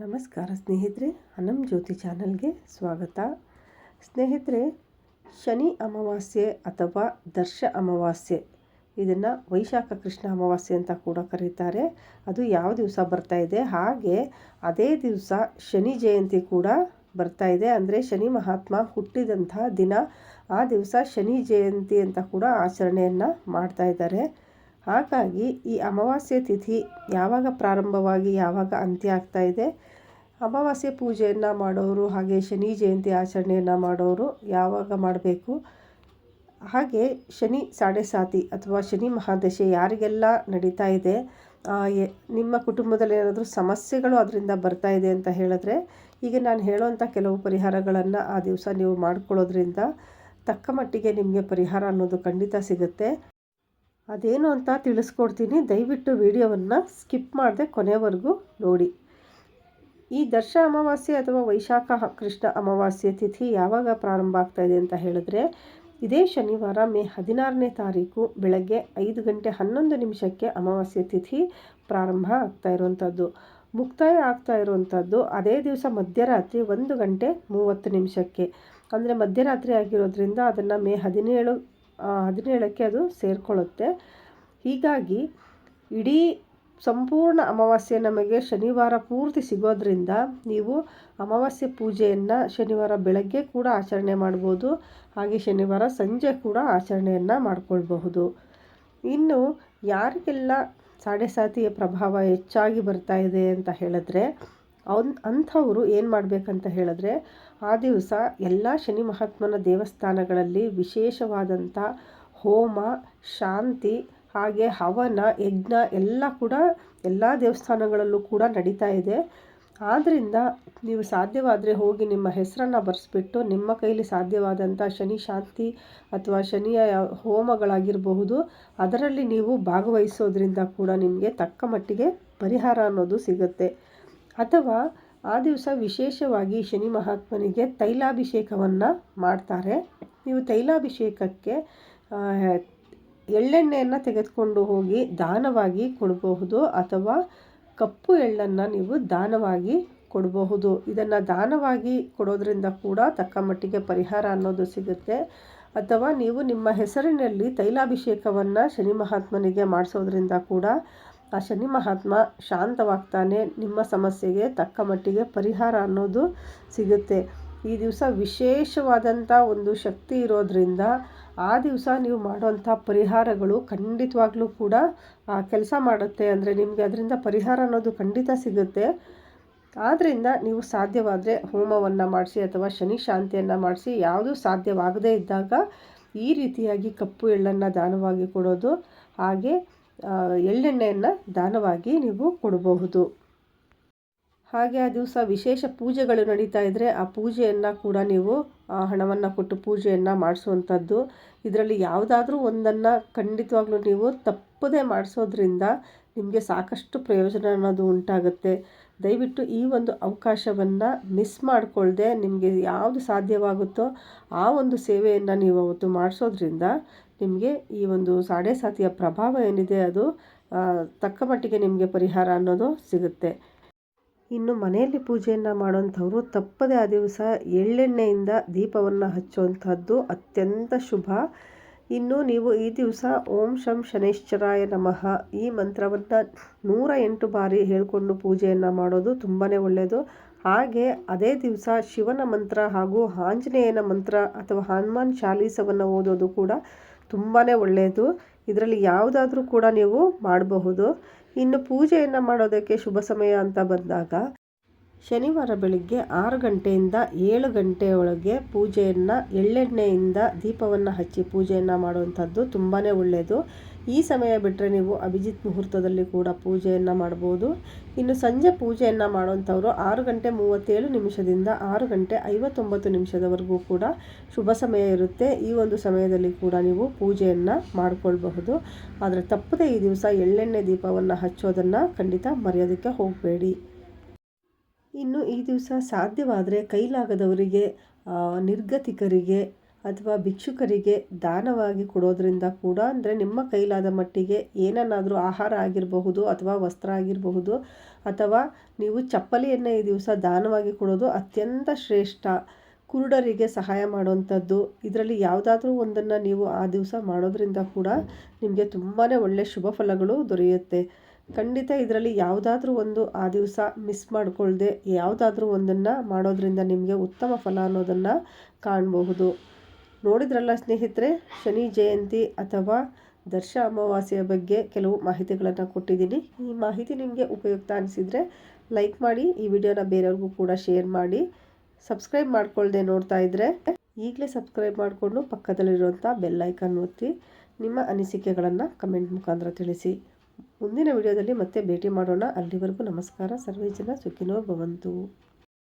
ನಮಸ್ಕಾರ ಸ್ನೇಹಿತರೆ, ಅನಂ ಜ್ಯೋತಿ ಚಾನಲ್ಗೆ ಸ್ವಾಗತ. ಸ್ನೇಹಿತರೆ, ಶನಿ ಅಮಾವಾಸ್ಯೆ ಅಥವಾ ದರ್ಶ ಅಮಾವಾಸ್ಯೆ, ಇದನ್ನು ವೈಶಾಖ ಕೃಷ್ಣ ಅಮಾವಾಸ್ಯೆ ಅಂತ ಕೂಡ ಕರೀತಾರೆ. ಅದು ಯಾವ ದಿವಸ ಬರ್ತಾ ಇದೆ, ಹಾಗೆ ಅದೇ ದಿವಸ ಶನಿ ಜಯಂತಿ ಕೂಡ ಬರ್ತಾ ಇದೆ. ಅಂದರೆ ಶನಿ ಮಹಾತ್ಮ ಹುಟ್ಟಿದಂಥ ದಿನ, ಆ ದಿವಸ ಶನಿ ಜಯಂತಿ ಅಂತ ಕೂಡ ಆಚರಣೆಯನ್ನು ಮಾಡ್ತಾ ಇದ್ದಾರೆ. ಹಾಗಾಗಿ ಈ ಅಮಾವಾಸ್ಯೆ ತಿಥಿ ಯಾವಾಗ ಪ್ರಾರಂಭವಾಗಿ ಯಾವಾಗ ಅಂತ್ಯ ಆಗ್ತಾ ಇದೆ, ಅಮಾವಾಸ್ಯೆ ಪೂಜೆಯನ್ನು ಮಾಡೋರು ಹಾಗೆ ಶನಿ ಜಯಂತಿ ಆಚರಣೆಯನ್ನು ಮಾಡೋರು ಯಾವಾಗ ಮಾಡಬೇಕು, ಹಾಗೆ ಶನಿ ಸಾಡೆ ಸಾತಿ ಅಥವಾ ಶನಿ ಮಹಾದಶೆ ಯಾರಿಗೆಲ್ಲ ನಡೀತಾ ಇದೆ, ನಿಮ್ಮ ಕುಟುಂಬದಲ್ಲಿ ಏನಾದರೂ ಸಮಸ್ಯೆಗಳು ಅದರಿಂದ ಬರ್ತಾ ಇದೆ ಅಂತ ಹೇಳಿದ್ರೆ, ಈಗ ನಾನು ಹೇಳೋವಂಥ ಕೆಲವು ಪರಿಹಾರಗಳನ್ನು ಆ ದಿವಸ ನೀವು ಮಾಡ್ಕೊಳ್ಳೋದ್ರಿಂದ ತಕ್ಕ ಮಟ್ಟಿಗೆ ನಿಮಗೆ ಪರಿಹಾರ ಅನ್ನೋದು ಖಂಡಿತ ಸಿಗುತ್ತೆ. ಅದೇನು ಅಂತ ತಿಳಿಸ್ಕೊಡ್ತೀನಿ. ದಯವಿಟ್ಟು ವಿಡಿಯೋವನ್ನು ಸ್ಕಿಪ್ ಮಾಡದೆ ಕೊನೆವರೆಗೂ ನೋಡಿ. ಈ ದರ್ಶ ಅಮಾವಾಸ್ಯೆ ಅಥವಾ ವೈಶಾಖ ಕೃಷ್ಣ ಅಮಾವಾಸ್ಯೆ ತಿಥಿ ಯಾವಾಗ ಪ್ರಾರಂಭ ಆಗ್ತಾ ಇದೆ ಅಂತ ಹೇಳಿದ್ರೆ, ಇದೇ ಶನಿವಾರ ಮೇ 16ನೇ ತಾರೀಕು ಬೆಳಗ್ಗೆ 5:11 ಅಮಾವಾಸ್ಯೆ ತಿಥಿ ಪ್ರಾರಂಭ ಆಗ್ತಾ ಇರುವಂಥದ್ದು. ಮುಕ್ತಾಯ ಆಗ್ತಾ ಇರುವಂಥದ್ದು ಅದೇ ದಿವಸ ಮಧ್ಯರಾತ್ರಿ 1:30 ಅಂದರೆ ಮಧ್ಯರಾತ್ರಿ ಆಗಿರೋದ್ರಿಂದ ಅದನ್ನು ಮೇ 17ಕ್ಕೆ ಅದು ಸೇರಿಕೊಳ್ಳುತ್ತೆ. ಹೀಗಾಗಿ ಇಡೀ ಸಂಪೂರ್ಣ ಅಮಾವಾಸ್ಯೆ ನಮಗೆ ಶನಿವಾರ ಪೂರ್ತಿ ಸಿಗೋದ್ರಿಂದ ನೀವು ಅಮಾವಾಸ್ಯೆ ಪೂಜೆಯನ್ನು ಶನಿವಾರ ಬೆಳಗ್ಗೆ ಕೂಡ ಆಚರಣೆ ಮಾಡ್ಬೋದು, ಹಾಗೆ ಶನಿವಾರ ಸಂಜೆ ಕೂಡ ಆಚರಣೆಯನ್ನು ಮಾಡ್ಕೊಳ್ಬಹುದು. ಇನ್ನು ಯಾರಿಗೆಲ್ಲ ಸಾಡೆ ಸಾತಿಯ ಪ್ರಭಾವ ಹೆಚ್ಚಾಗಿ ಬರ್ತಾ ಇದೆ ಅಂತ ಹೇಳಿದ್ರೆ, ಅಂಥವರು ಏನು ಮಾಡಬೇಕಂತ ಹೇಳಿದ್ರೆ, ಆ ದಿವಸ ಎಲ್ಲ ಶನಿ ಮಹಾತ್ಮನ ದೇವಸ್ಥಾನಗಳಲ್ಲಿ ವಿಶೇಷವಾದಂಥ ಹೋಮ, ಶಾಂತಿ, ಹಾಗೆ ಹವನ, ಯಜ್ಞ ಎಲ್ಲ ಕೂಡ ಎಲ್ಲ ದೇವಸ್ಥಾನಗಳಲ್ಲೂ ಕೂಡ ನಡೀತಾ ಇದೆ. ಆದ್ದರಿಂದ ನೀವು ಸಾಧ್ಯವಾದರೆ ಹೋಗಿ ನಿಮ್ಮ ಹೆಸರನ್ನು ಬರೆಸ್ಬಿಟ್ಟು ನಿಮ್ಮ ಕೈಲಿ ಸಾಧ್ಯವಾದಂಥ ಶನಿ ಶಾಂತಿ ಅಥವಾ ಶನಿಯ ಹೋಮಗಳಾಗಿರಬಹುದು, ಅದರಲ್ಲಿ ನೀವು ಭಾಗವಹಿಸೋದ್ರಿಂದ ಕೂಡ ನಿಮಗೆ ತಕ್ಕ ಮಟ್ಟಿಗೆ ಪರಿಹಾರ ಅನ್ನೋದು ಸಿಗುತ್ತೆ. ಅಥವಾ ಆ ದಿವಸ ವಿಶೇಷವಾಗಿ ಶನಿ ಮಹಾತ್ಮನಿಗೆ ತೈಲಾಭಿಷೇಕವನ್ನು ಮಾಡ್ತಾರೆ. ನೀವು ತೈಲಾಭಿಷೇಕಕ್ಕೆ ಎಳ್ಳೆಣ್ಣೆಯನ್ನು ತೆಗೆದುಕೊಂಡು ಹೋಗಿ ದಾನವಾಗಿ ಕೊಡಬಹುದು, ಅಥವಾ ಕಪ್ಪು ಎಳ್ಳನ್ನು ನೀವು ದಾನವಾಗಿ ಕೊಡಬಹುದು. ಇದನ್ನು ದಾನವಾಗಿ ಕೊಡೋದ್ರಿಂದ ಕೂಡ ತಕ್ಕ ಮಟ್ಟಿಗೆ ಪರಿಹಾರ ಅನ್ನೋದು ಸಿಗುತ್ತೆ. ಅಥವಾ ನೀವು ನಿಮ್ಮ ಹೆಸರಿನಲ್ಲಿ ತೈಲಾಭಿಷೇಕವನ್ನು ಶನಿ ಮಹಾತ್ಮನಿಗೆ ಮಾಡಿಸೋದ್ರಿಂದ ಕೂಡ ಆ ಶನಿ ಮಹಾತ್ಮ ಶಾಂತವಾಗ್ತಾನೆ, ನಿಮ್ಮ ಸಮಸ್ಯೆಗೆ ತಕ್ಕ ಮಟ್ಟಿಗೆ ಪರಿಹಾರ ಅನ್ನೋದು ಸಿಗುತ್ತೆ. ಈ ದಿವಸ ವಿಶೇಷವಾದಂಥ ಒಂದು ಶಕ್ತಿ ಇರೋದ್ರಿಂದ ಆ ದಿವಸ ನೀವು ಮಾಡುವಂಥ ಪರಿಹಾರಗಳು ಖಂಡಿತವಾಗ್ಲೂ ಕೂಡ ಕೆಲಸ ಮಾಡುತ್ತೆ. ಅಂದರೆ ನಿಮಗೆ ಅದರಿಂದ ಪರಿಹಾರ ಅನ್ನೋದು ಖಂಡಿತ ಸಿಗುತ್ತೆ. ಆದ್ದರಿಂದ ನೀವು ಸಾಧ್ಯವಾದರೆ ಹೋಮವನ್ನು ಮಾಡಿಸಿ ಅಥವಾ ಶನಿ ಶಾಂತಿಯನ್ನು ಮಾಡಿಸಿ. ಯಾವುದೂ ಸಾಧ್ಯವಾಗದೇ ಇದ್ದಾಗ ಈ ರೀತಿಯಾಗಿ ಕಪ್ಪು ಎಳ್ಳನ್ನು ದಾನವಾಗಿ ಕೊಡೋದು, ಹಾಗೆ ಎಳ್ಳೆಣ್ಣೆಯನ್ನು ದಾನವಾಗಿ ನೀವು ಕೊಡಬಹುದು. ಹಾಗೆ ಆ ದಿವಸ ವಿಶೇಷ ಪೂಜೆಗಳು ನಡೀತಾ ಇದ್ದರೆ ಆ ಪೂಜೆಯನ್ನು ಕೂಡ ನೀವು ಹಣವನ್ನು ಕೊಟ್ಟು ಪೂಜೆಯನ್ನು ಮಾಡಿಸುವಂಥದ್ದು. ಇದರಲ್ಲಿ ಯಾವುದಾದ್ರೂ ಒಂದನ್ನು ಖಂಡಿತವಾಗ್ಲೂ ನೀವು ತಪ್ಪದೇ ಮಾಡಿಸೋದ್ರಿಂದ ನಿಮಗೆ ಸಾಕಷ್ಟು ಪ್ರಯೋಜನ ಅನ್ನೋದು ಉಂಟಾಗುತ್ತೆ. ದಯವಿಟ್ಟು ಈ ಒಂದು ಅವಕಾಶವನ್ನು ಮಿಸ್ ಮಾಡಿಕೊಳ್ಳದೆ ನಿಮಗೆ ಯಾವುದು ಸಾಧ್ಯವಾಗುತ್ತೋ ಆ ಒಂದು ಸೇವೆಯನ್ನು ನೀವು ಅವತ್ತು ಮಾಡಿಸೋದ್ರಿಂದ ನಿಮಗೆ ಈ ಒಂದು ಸಾಡೆ ಸಾತಿಯ ಪ್ರಭಾವ ಏನಿದೆ ಅದು ತಕ್ಕ ಮಟ್ಟಿಗೆ ನಿಮಗೆ ಪರಿಹಾರ ಅನ್ನೋದು ಸಿಗುತ್ತೆ. ಇನ್ನು ಮನೆಯಲ್ಲಿ ಪೂಜೆಯನ್ನು ಮಾಡೋಂಥವ್ರು ತಪ್ಪದೆ ಆ ದಿವಸ ಎಳ್ಳೆಣ್ಣೆಯಿಂದ ದೀಪವನ್ನು ಹಚ್ಚುವಂಥದ್ದು ಅತ್ಯಂತ ಶುಭ. ಇನ್ನು ನೀವು ಈ ದಿವಸ ಓಂ ಶಂ ಶನೈಶ್ಚರಾಯ ನಮಃ ಈ ಮಂತ್ರವನ್ನು 108 ಬಾರಿ ಹೇಳಿಕೊಂಡು ಪೂಜೆಯನ್ನು ಮಾಡೋದು ತುಂಬಾ ಒಳ್ಳೆಯದು. ಹಾಗೆ ಅದೇ ದಿವಸ ಶಿವನ ಮಂತ್ರ ಹಾಗೂ ಆಂಜನೇಯನ ಮಂತ್ರ ಅಥವಾ ಹನುಮಾನ್ ಚಾಲೀಸವನ್ನು ಓದೋದು ಕೂಡ ತುಂಬಾ ಒಳ್ಳೆಯದು. ಇದರಲ್ಲಿ ಯಾವುದಾದ್ರೂ ಕೂಡ ನೀವು ಮಾಡಬಹುದು. ಇನ್ನು ಪೂಜೆಯನ್ನು ಮಾಡೋದಕ್ಕೆ ಶುಭ ಸಮಯ ಅಂತ ಬಂದಾಗ ಶನಿವಾರ ಬೆಳಿಗ್ಗೆ 6 ಗಂಟೆಯಿಂದ 7 ಗಂಟೆಯೊಳಗೆ ಪೂಜೆಯನ್ನು ಎಳ್ಳೆಣ್ಣೆಯಿಂದ ದೀಪವನ್ನು ಹಚ್ಚಿ ಪೂಜೆಯನ್ನು ಮಾಡುವಂಥದ್ದು ತುಂಬಾ ಒಳ್ಳೆಯದು. ಈ ಸಮಯ ಬಿಟ್ಟರೆ ನೀವು ಅಭಿಜಿತ್ ಮುಹೂರ್ತದಲ್ಲಿ ಕೂಡ ಪೂಜೆಯನ್ನು ಮಾಡ್ಬೋದು. ಇನ್ನು ಸಂಜೆ ಪೂಜೆಯನ್ನು ಮಾಡುವಂಥವ್ರು 6:37 6:59 ಕೂಡ ಶುಭ ಸಮಯ ಇರುತ್ತೆ. ಈ ಒಂದು ಸಮಯದಲ್ಲಿ ಕೂಡ ನೀವು ಪೂಜೆಯನ್ನು ಮಾಡಿಕೊಳ್ಬಹುದು. ಆದರೆ ತಪ್ಪದೆ ಈ ದಿವಸ ಎಳ್ಳೆಣ್ಣೆ ದೀಪವನ್ನು ಹಚ್ಚೋದನ್ನು ಖಂಡಿತ ಮರೆಯೋದಕ್ಕೆ ಹೋಗಬೇಡಿ. ಇನ್ನು ಈ ದಿವಸ ಸಾಧ್ಯವಾದರೆ ಕೈಲಾಗದವರಿಗೆ, ನಿರ್ಗತಿಕರಿಗೆ ಅಥವಾ ಭಿಕ್ಷುಕರಿಗೆ ದಾನವಾಗಿ ಕೊಡೋದ್ರಿಂದ ಕೂಡ, ಅಂದರೆ ನಿಮ್ಮ ಕೈಲಾದ ಮಟ್ಟಿಗೆ ಏನನ್ನಾದರೂ ಆಹಾರ ಆಗಿರಬಹುದು ಅಥವಾ ವಸ್ತ್ರ ಆಗಿರಬಹುದು, ಅಥವಾ ನೀವು ಚಪ್ಪಲಿಯನ್ನು ಈ ದಿವಸ ದಾನವಾಗಿ ಕೊಡೋದು ಅತ್ಯಂತ ಶ್ರೇಷ್ಠ. ಕುರುಡರಿಗೆ ಸಹಾಯ ಮಾಡುವಂಥದ್ದು, ಇದರಲ್ಲಿ ಯಾವುದಾದ್ರೂ ಒಂದನ್ನು ನೀವು ಆ ದಿವಸ ಮಾಡೋದ್ರಿಂದ ಕೂಡ ನಿಮಗೆ ತುಂಬಾ ಒಳ್ಳೆಯ ಶುಭ ಫಲಗಳು ದೊರೆಯುತ್ತೆ. ಖಂಡಿತ ಇದರಲ್ಲಿ ಯಾವುದಾದ್ರೂ ಒಂದು ಆ ದಿವಸ ಮಿಸ್ ಮಾಡಿಕೊಳ್ಳದೆ ಯಾವುದಾದ್ರೂ ಒಂದನ್ನು ಮಾಡೋದ್ರಿಂದ ನಿಮಗೆ ಉತ್ತಮ ಫಲ ಅನ್ನೋದನ್ನು ಕಾಣಬಹುದು. ನೋಡಿದ್ರಲ್ಲ ಸ್ನೇಹಿತರೆ, ಶನಿ ಜಯಂತಿ ಅಥವಾ ದರ್ಶ ಅಮಾವಾಸ್ಯೆಯ ಬಗ್ಗೆ ಕೆಲವು ಮಾಹಿತಿಗಳನ್ನು ಕೊಟ್ಟಿದ್ದೀನಿ. ಈ ಮಾಹಿತಿ ನಿಮಗೆ ಉಪಯುಕ್ತ ಅನಿಸಿದರೆ ಲೈಕ್ ಮಾಡಿ, ಈ ವಿಡಿಯೋನ ಬೇರೆಯವ್ರಿಗೂ ಕೂಡ ಶೇರ್ ಮಾಡಿ. ಸಬ್ಸ್ಕ್ರೈಬ್ ಮಾಡ್ಕೊಳ್ಳದೆ ನೋಡ್ತಾ ಇದ್ದರೆ ಈಗಲೇ ಸಬ್ಸ್ಕ್ರೈಬ್ ಮಾಡಿಕೊಂಡು ಪಕ್ಕದಲ್ಲಿರುವಂಥ ಬೆಲ್ ಐಕಾನ್ ಒತ್ತಿ ನಿಮ್ಮ ಅನಿಸಿಕೆಗಳನ್ನು ಕಮೆಂಟ್ ಮುಖಾಂತರ ತಿಳಿಸಿ. ಮುಂದಿನ ವಿಡಿಯೋದಲ್ಲಿ ಮತ್ತೆ ಭೇಟಿ ಮಾಡೋಣ. ಅಲ್ಲಿವರೆಗೂ ನಮಸ್ಕಾರ. ಸರ್ವೇ ಜನ ಸುಖಿನೋ ಭವಂತು.